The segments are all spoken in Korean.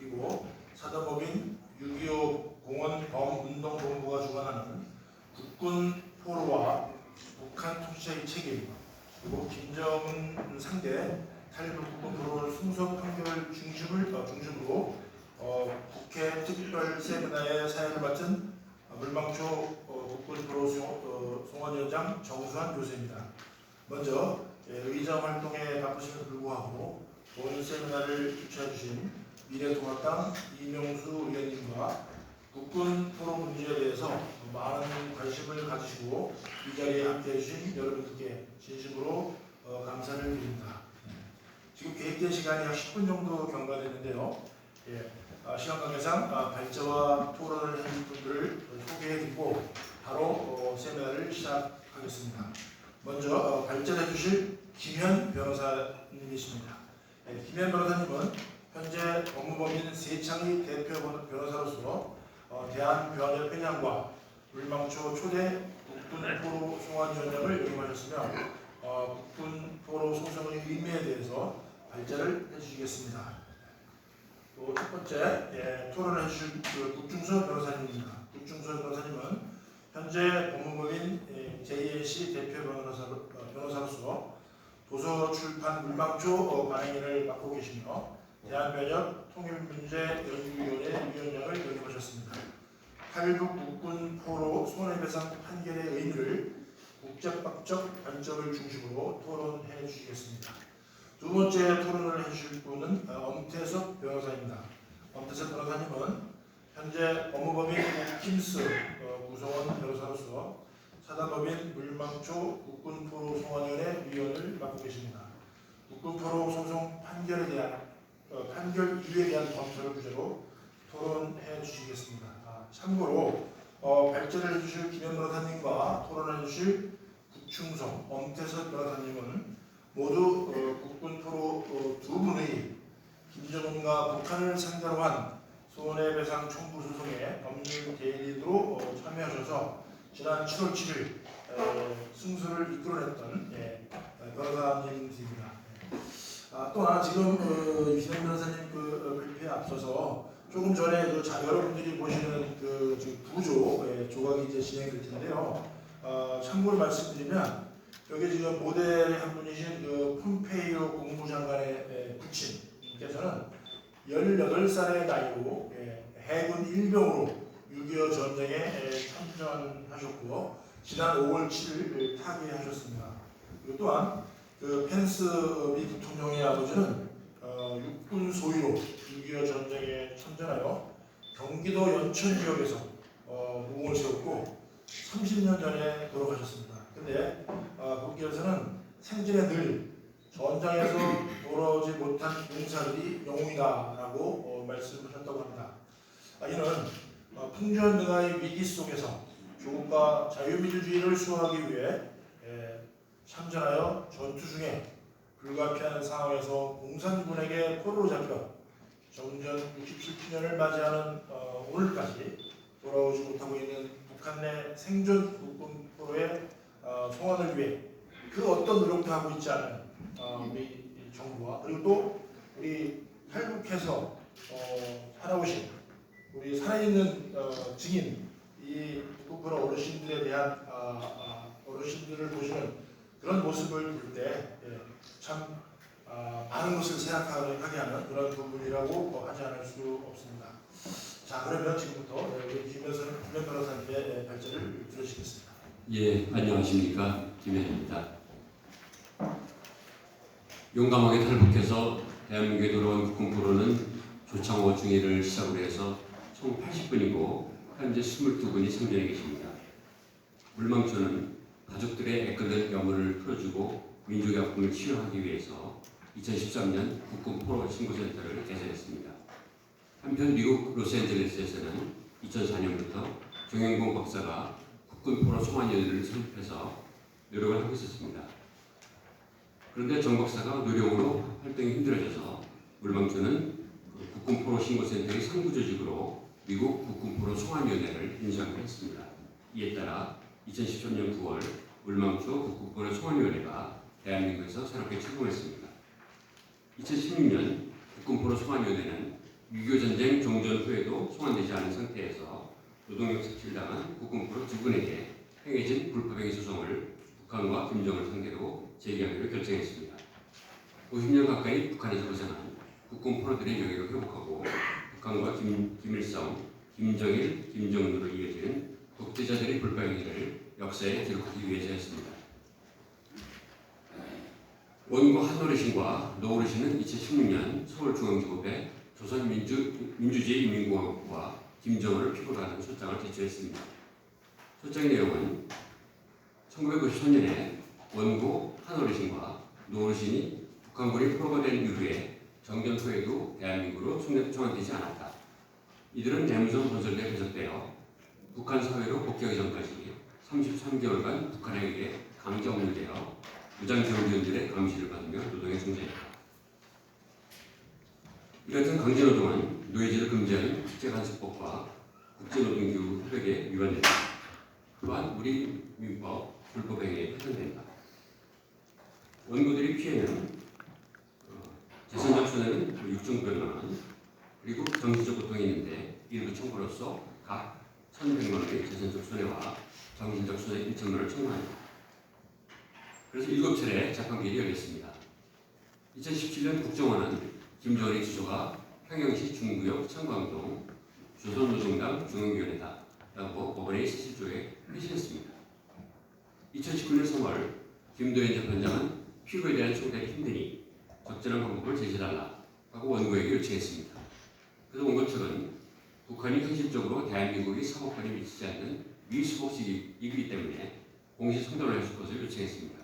그리고 사단법인 6.25 공원범운동본부가 주관하는 국군 포로와 북한 통치자의 책임, 그리고 김정은 상대 탈북 국군 포로 승소 판결 중심으로 국회 특별 세미나에 사회를 맡은 물망초 국군 포로 송원위원장 정수환 교수입니다. 먼저 의정 활동에 바쁘심에도 불구하고 본 세미나를 주최해 주신 미래통합당 이명수 의원님과 국군 포로 문제에 대해서 많은 관심을 가지시고 이 자리에 함께해 주신 여러분들께 진심으로 감사를 드립니다. 지금 계획된 시간이 약 10분 정도 경과됐는데요. 시간 관계상 발제와 토론을 해줄 분들을 소개해드리고 바로 세미나를 시작하겠습니다. 먼저 발제를 해주실 김현 변호사님이십니다. 김현 변호사님은 현재 법무법인 세창희 대표 변호사로서 대한변협 회장과 물망초 초대 국군 포로 송환위원장을 역임하셨으며 국군 포로 소송의 의미에 대해서 발제를 해주시겠습니다. 또 첫 번째 토론을 해주실 국중서 변호사님입니다. 국중서 변호사님은 현재 법무법인 JNC 대표 변호사로서 도서 출판 물망초 발행인을 맡고 계시며 대한변협 통일문제연구위원회 위원장을 역임하셨습니다. 탈북 국군 포로 손해배상 판결의 의미를 국제법적 관점을 중심으로 토론해 주시겠습니다. 두 번째 토론을 해주실 분은 엄태섭 변호사입니다. 엄태섭 변호사님은 현재 법무법인 킴스 구성원 변호사로서 사단법인 물망초 국군포로 송환위원회 위원을 맡고 계십니다. 국군포로 소송 판결에 대한 판결 이유에 대한 검토를 주제로 토론해 주시겠습니다. 참고로 발제를 해주실 김현 변호사님과 토론해 주실 구충성 엄태섭 변호사님은 모두 국군포로 두 분의 김정은과 북한을 상대로 한 손해배상 청구 소송에 법률 대리인으로 참여하셔서 지난 7월 7일 승소를 이끌어냈던 변호사님들입니다. 또한 지금 유신현 변호사님 발표에 앞서서 조금 전에 여러분들이 보시는 부조 조각이 이제 진행될 텐데요. 참고로 말씀드리면 여기 지금 모델의 한 분이신 폼페이오 국무장관의 부친께서는 18살의 나이로 해군 일병으로 6.25 전쟁에 참전하셨고 지난 5월 7일 타계하셨습니다. 그리고 또한 펜스 미 부통령의 아버지는 육군 소위로 6.25 전쟁에 참전하여 경기도 연천 지역에서 무공을 세웠고 30년 전에 돌아가셨습니다. 근데 국께서는 생전에 늘 전장에서 돌아오지 못한 용사들이 영웅이다라고 말씀하셨다고 합니다. 이는 풍전등화의 위기 속에서 조국과 자유민주주의를 수호하기 위해 참전하여 전투 중에 불가피한 상황에서 공산군에게 포로로 잡혀 정전 67주년을 맞이하는 오늘까지 돌아오지 못하고 있는 북한 내 생존 국군 포로의 송환을 위해 그 어떤 노력도 하고 있지 않은 우리 정부와 그리고 또 우리 탈북해서 살아오신 우리 살아있는 증인 이 북한 어르신들에 대한 어르신들을 보시는 그런 모습을 볼 때 참 많은 것을 생각하게 하는 그런 부분이라고 하지 않을 수 없습니다. 자, 그러면 지금부터 김현 변호사님의 발제를 들으시겠습니다. 예, 안녕하십니까, 김현입니다. 용감하게 탈북해서 대한민국에 돌아온 국군포로는 조창호 중위를 시작으로 해서 총 80분이고 현재 22분이 생존해 계십니다. 물망초는 가족들의 애끓는 염원을 풀어주고 민족의 아픔을 치유하기 위해서 2013년 국군포로 신고센터를 개설했습니다. 한편 미국 로스앤젤레스에서는 2004년부터 정영공 박사가 국군포로 송환위원회를 설립해서 노력을 하고 있었습니다. 그런데 정 박사가 노력으로 활동이 힘들어져서 물망초는 국군포로 신고센터의 상부 조직으로 미국 국군포로 송환위원회를 인수하기로 했습니다. 이에 따라 2013년 9월 물망초 국군포로 송환위원회가 대한민국에서 새롭게 출범했습니다. 2016년 국군포로 송환위원회는 6.25 전쟁 종전 후에도 송환되지 않은 상태에서 노동력 삭취당한 국군포로 두 분에게 행해진 불법행위 소송을 북한과 김정을 상대로 제기하기로 결정했습니다. 50년 가까이 북한에서 고생한 국군포로들의 명예를 회복하고 북한과 김일성, 김정일, 김정은으로 이어지는 독재자들의 불법행위를 역사에 기록하기 위해서였습니다. 원고 한어르신과 노어르신은 2016년 서울중앙지법에 조선민주주의인민공화국과 김정은을 필요로 하는 소장을 제출했습니다. 소장의 내용은 1993년에 원고 한어르신과 노어르신이 북한군이 포로가 된 이후에 정전 후에도 대한민국으로 송환되지 않았다. 이들은 내무성 건설대에 배속되어 북한 사회로 복귀하기 전까지 33개월간 북한에 의해 강제 억류되어 무장경비원들의 감시를 받으며 노동에 종사했다. 이 같은 강제노동은 노예제를 금지하는 국제간섭법과 국제노동기구 협약에 위반된다. 또한 우리 민법 불법행위에 해당된다. 원고들의 피해는 재산적 손해는 6,900만 원, 그리고 정신적 고통이 있는데 일부 청구로서 각 1,100만 원의 재산적 손해와 정신적 손해 1,000만 원을 청구한다. 그래서 7차례 재판기일이 열렸습니다. 2017년 국정원은 김정은의 주소가 평양시 중구역 청광동 조선노동당 중앙위원회다라고 법원의 사실조에 회신했습니다. 2019년 3월 김도현 재판장은 피고에 대한 총대를 힘드니 적절한 방법을 제시해달라 하고 원고에게 요청했습니다. 그래서 원고 측은 북한이 현실적으로 대한민국이 사법권에 미치지 않는 위수복식이기 때문에 공시 성달을 해줄 것을 요청했습니다.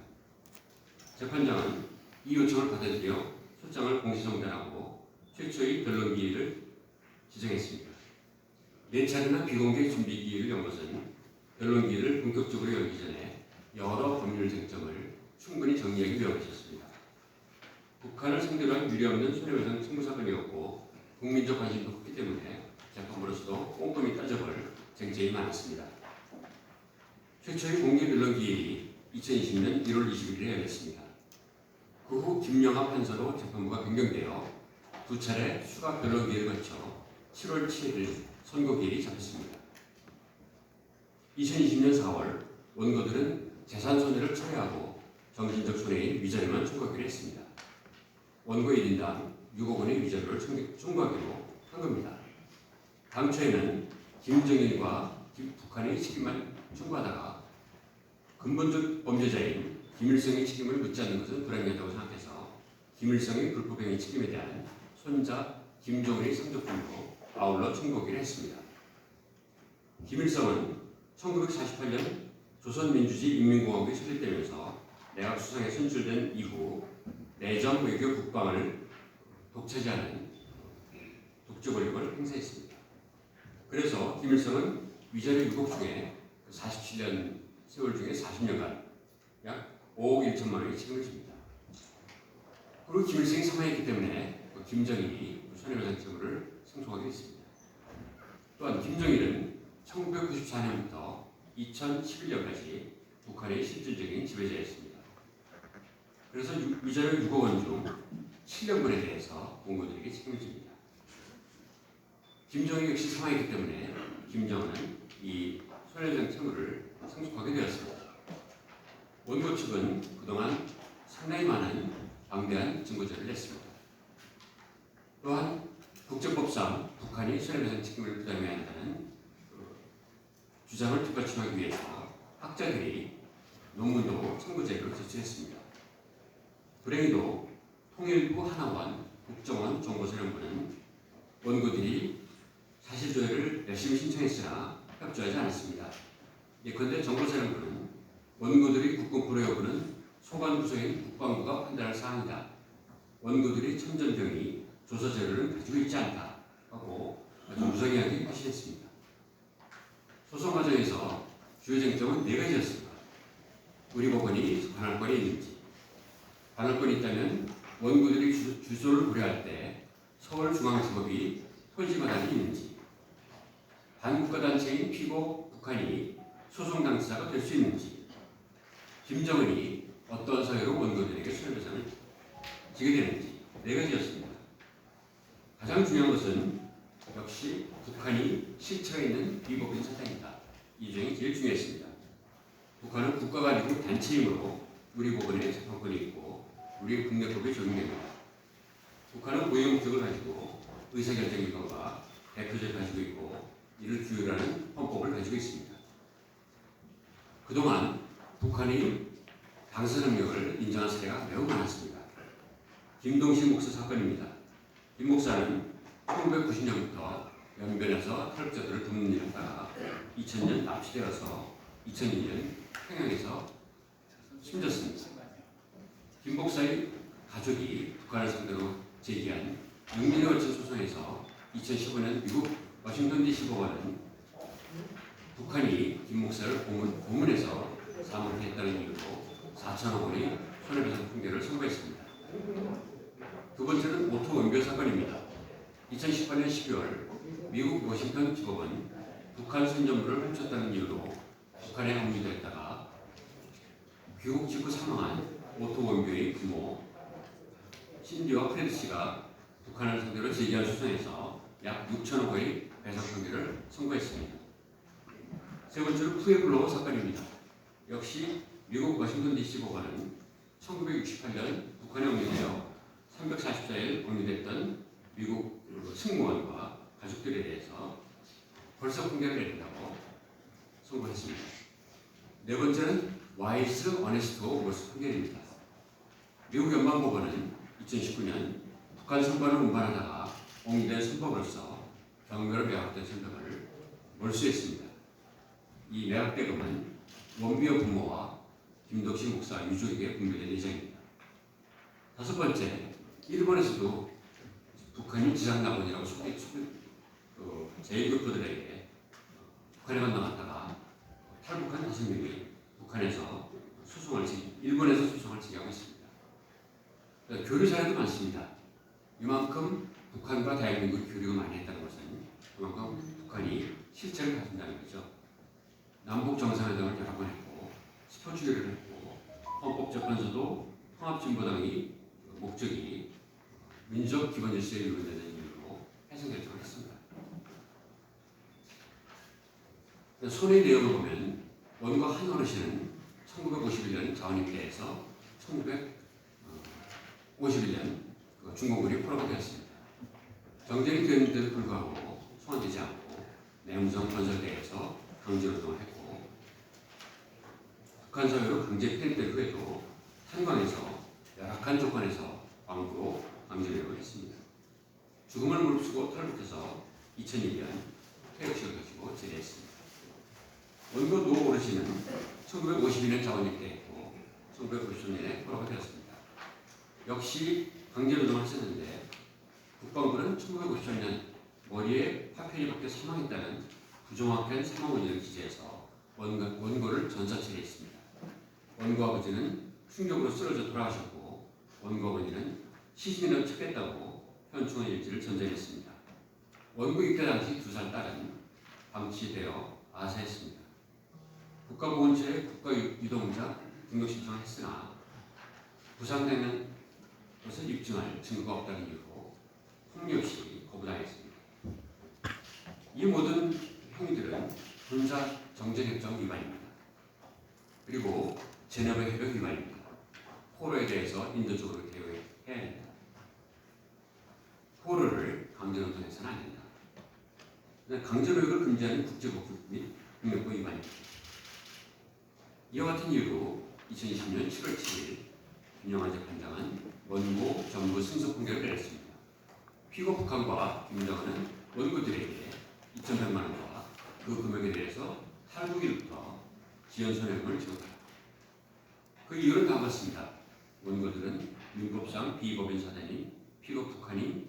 재판장은 이 요청을 받아들여 소장을 공시성달하고 최초의 변론 기일을 지정했습니다. 4차례나 비공개 준비 기일을 연 것은 변론 기일을 본격적으로 열기 전에 여러 법률 쟁점을 충분히 정리하기 위함이었습니다. 북한을 상대로 한 유례없는 손해배상 청구 사건이었고 국민적 관심도 컸기 때문에 재판부로서도 꼼꼼히 따져볼 쟁점이 많았습니다. 최초의 공개 변론 기일이 2020년 1월 21일에 열렸습니다. 그 후 김영하 판사로 재판부가 변경되어 2차례 추가 변론 기일을 거쳐 7월 7일 선고 기일이 잡혔습니다. 2020년 4월 원고들은 재산 손해를 철회하고 정신적 손해인 위자료만 청구하기로 했습니다. 원고 1인당 6억 원의 위자료를 청구하기로 한 겁니다. 당초에는 김정일과 북한의 책임만 청구하다가 근본적 범죄자인 김일성의 책임을 묻지 않는 것은 불합리하다고 생각해서 김일성의 불법행위 책임에 대한 손자 김정은의 상속분으로 아울러 청구하기로 했습니다. 김일성은 1948년 조선민주주의인민공화국이 설립되면서 내각 수상에 선출된 이후 내정 외교 국방을 독차지하는 독재 권력을 행사했습니다. 그래서 김일성은 위자료 6억 중에 47년 세월 중에 40년간 약 5억 1천만 원의 책임을 집니다. 그리고 김일성이 사망했기 때문에 김정일이 손해배상 책임을 상속하게 됐습니다. 또한 김정일은 1994년부터 2011년까지 북한의 실질적인 지배자였습니다. 그래서 위자료 6억 원 중 7년분에 대해서 원고들에게 책임을 집니다. 김정일 역시 사망했기 때문에 김정은은 이 손해배상 채무를 상속하게 되었습니다. 원고 측은 그동안 상당히 많은 방대한 증거자를 냈습니다. 또한 국제법상 북한이 손해배상 책임을 부담해야 한다는 주장을 뒷받침하기 위해서 학자들이 논문도 청구 자료를 제출했습니다. 불행히도 통일부 하나원 국정원 정보사령부는 원고들이 사실조회를 열심히 신청했으나 협조하지 않았습니다. 예컨대 정보사령부는 원고들이 국군포로 여부는 소관부서인 국방부가 판단할 사항이다. 원고들이 참전병이 조사 자료를 가지고 있지 않다 하고 아주 무성의하게 확신했습니다. 소송 과정에서 주요 쟁점은 4가지였습니다. 우리 법원이 반환권이 있는지, 반환권이 있다면 원고들이 주소를 고려할 때 서울중앙지법이 토지 마당이 있는지, 반국가단체인 피고 북한이 소송 당사자가 될 수 있는지, 김정은이 어떤 사유로 원고들에게 손해배상을 지게 되는지 4가지였습니다. 가장 중요한 것은 역시 북한이 실체가 있는 비법인 사상이다. 이 점이 제일 중요했습니다. 북한은 국가가 아니고 단체이므로 우리 법원에 재판권이 있고 우리 국내법이 적용됩니다. 북한은 고유 목적을 가지고 의사결정 기관과 대표제를 가지고 있고 이를 규율하는 헌법을 가지고 있습니다. 그동안 북한이 당선 능력을 인정한 사례가 매우 많았습니다. 김동식 목사 사건입니다. 김 목사는 1990년부터 연변에서 탈북자들을 돕는 일을 하다가 2000년 납치되어서 2002년 평양에서 숨졌습니다. 김 목사의 가족이 북한을 상대로 제기한 6년에 걸친 소송에서 2015년 미국 워싱턴 DC 법원은 북한이 김 목사를 고문해서 사망했다는 이유로 4천억 원의 손해배상 판결을 선고했습니다. 두 번째는 오토 원별 사건입니다. 2018년 12월 미국 워싱턴 지법은 북한 선전물을 훔쳤다는 이유로 북한에 압류됐다가 귀국 직후 사망한 오토 원교의 부모 신디와 프레드 씨가 북한을 상대로 제기한 소송에서 약 6천억 원의 배상 판결을 선고했습니다. 세 번째로 푸에블로 사건입니다. 역시 미국 워싱턴 DC 법원은 1968년 북한에 억류되어 344일 억류됐던 미국 승무원과 가족들에 대해서 벌써 판결을 내린다고 선고했습니다. 네 번째는 와이스 어네스트 워스 판결입니다. 미국 연방법원은 2019년 북한 선반을 운반하다가 억류된 선박으로서 경매로 매각된 선박을 몰수했습니다. 이 매각대금은 원비어 부모와 김덕식 목사 유족에게 분배될 예정입니다. 다섯 번째, 일본에서도 북한이 지상낙원이라고 제1교포들에게 북한에 건너갔다가 탈북한 5명이 북한에서 일본에서 소송을 제기하고 있습니다. 교류 사례도 많습니다. 이만큼 북한과 대한민국이 교류가 많이 했다는 것은 그만큼 북한이 실체를 가진다는 거죠. 남북 정상회담을 여러 번 했고 스포츠 교류를 했고 헌법재판소도 통합진보당의 목적이 민족 기본 질서에 위반되는 이유로 해석 결정을 했습니다. 손해의 내용을 보면 원고 한 어르신은 1951년 자원입대에서 1951년 중공군이 포로가 되었습니다. 경쟁이 되었는데도 불구하고 소환되지 않고 내무성 건설대에서 강제노동을 했고 북한 사회로 강제 편입된 후에도 탄광에서 열악한 조건에서 광부로 강제노동을 했습니다. 죽음을 무릅쓰고 탈북해서 2001년 퇴역식을 거치고 제대했습니다. 원고 노 어르신은 1952년 자원입대했고 1953년에 포로가 되었습니다. 역시 강제노동을 했었는데 국방부는 1953년 머리에 파편이 박혀 사망했다는 부정확한 사망 원인을 기재해서 원고를 전사 처리했습니다. 원고 아버지는 충격으로 쓰러져 돌아가셨고 원고 어머니는 시신이나 척했다고 현충원 일지를 전달했습니다. 원고 입대 당시 2살 딸은 방치되어 아사했습니다. 국가보훈처에 국가유동자 등록 신청을 했으나 부상되는 것을 입증할 증거가 없다는 이유로 폭력 없이 거부당했습니다. 이 모든 행위들은 군사 정전협정 위반입니다. 그리고 제네바 협약 위반입니다. 포로에 대해서 인도적으로 대우해야 합니다. 포로를 강제노동해서는 안 된다. 강제노역을 금지하는 국제법규 및 국내법 위반입니다. 이와 같은 이유로 2020년 7월 7일 김영환 재판장은 원고 전부 승소 판결을 내렸습니다. 피고 북한과 김정은은 원고들에게 2,100만 원과 그 금액에 대해서 탈북일부터 지연 손해금을 지급하라. 그 이유는 다 같습니다. 원고들은 민법상 비법인 사단인 피고 북한의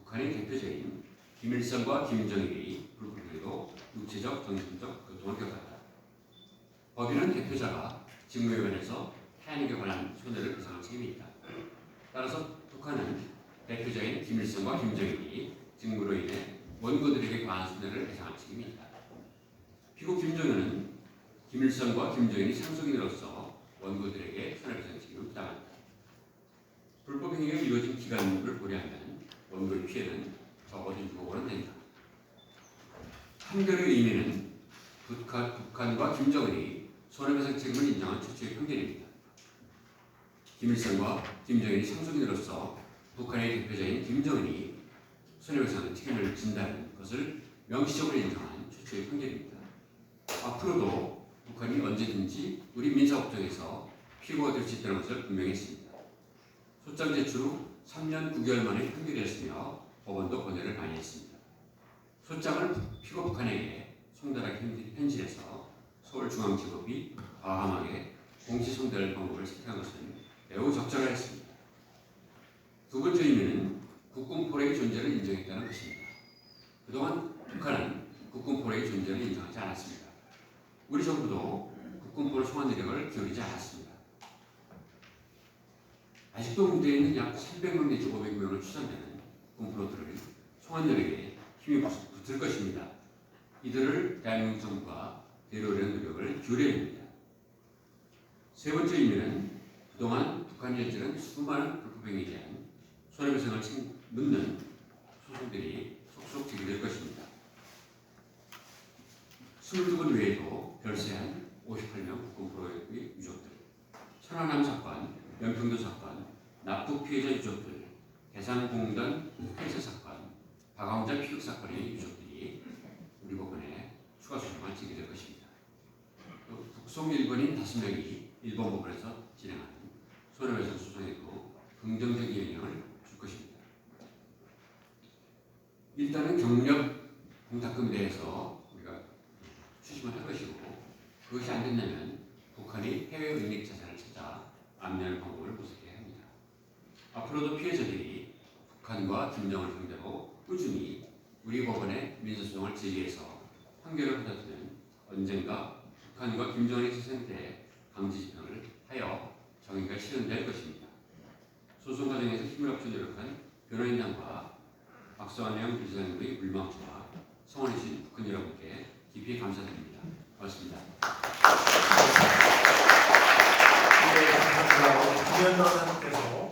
대표자인 김일성과 김정일이 불법으로 육체적, 정신적 고통을 겪었다. 법인은 대표자가 직무에 관해서 태안에게 관한 손해를 배상할 책임이 있다. 따라서 북한은 대표자인 김일성과 김정일이 직무로 인해 원고들에게 과한 손해를 배상할 책임이 있다. 피고 김정은은 김일성과 김정일이 상속인으로서 원고들에게 손해배상 책임을 부담한다. 불법 행위가 이루어진 기간을 고려하면 원고의 피해는 적어도 6억 원은 된다. 판결의 의미는 북한과 김정은이 손해배상 책임을 인정한 최초의 판결입니다. 김일성과 김정일이 상속인으로서 북한의 대표자인 김정은이 손해배상 책임을 진다는 것을 명시적으로 인정한 최초의 판결입니다. 앞으로도 북한이 언제든지 우리 민사법정에서 피고가 될 수 있다는 것을 분명히 했습니다. 소장 제출 후 3년 9개월 만에 판결이었으며 법원도 권해를 많이 했습니다. 소장을 피고 북한에게 송달하기 현실에서 서울중앙지법이 과감하게 공시 송달 방법을 선택한 것은 매우 적절했습니다. 두 번째 의미는 국군포로의 존재를 인정했다는 것입니다. 그동안 북한은 국군포로의 존재를 인정하지 않았습니다. 우리 정부도 국군포로 송환 노력을 기울이지 않았습니다. 아직도 문제에 있는 약 300명 내지 500명을 추산되는 국군포로들을 송환 노력에 힘이 붙을 것입니다. 이들을 대한민국 정부가 데려오려는 노력을 기울여야 합니다. 세 번째 의미는 그동안 북한이 저지른 수많은 불법행위에 대한 손해배상을 묻는 소송들이 속속 제기될 것입니다. 22건 외에도 별세한 58명 국군포로의 유족들, 천안함 사건, 연평도 사건, 납북 피해자 유족들, 대상공단 폐쇄 사건, 박광자 피격 사건의 유족들이 우리 법원에 추가 소송을 제기될 것입니다. 또 북송 일본인 5명이 일본 법원에서 진행하는 손해배상 소송에도 긍정적인 영향을 줄 것입니다. 일단은 경력 공탁금 대해서 우리가 추심을 할 것이고, 그것이 안 된다면 북한이 해외 은닉 자산을 찾아 압류하는 방법을 모색해야 합니다. 앞으로도 피해자들이 북한과 김정을 상대로 꾸준히 우리 법원의 민사소송을 제기해서 판결을 받아들면 언젠가 북한과 김정은의 재산에 강제 집행을 하여 정의가 실현될 것입니다. 소송 과정에서 힘을 합쳐 노력한 변호인단과 박서환영 부지사님의 물망초와 성원해주신 북한 여러분께 깊이 감사드립니다. 고맙습니다. 네, 감사합니다. 김현덕 선생님께서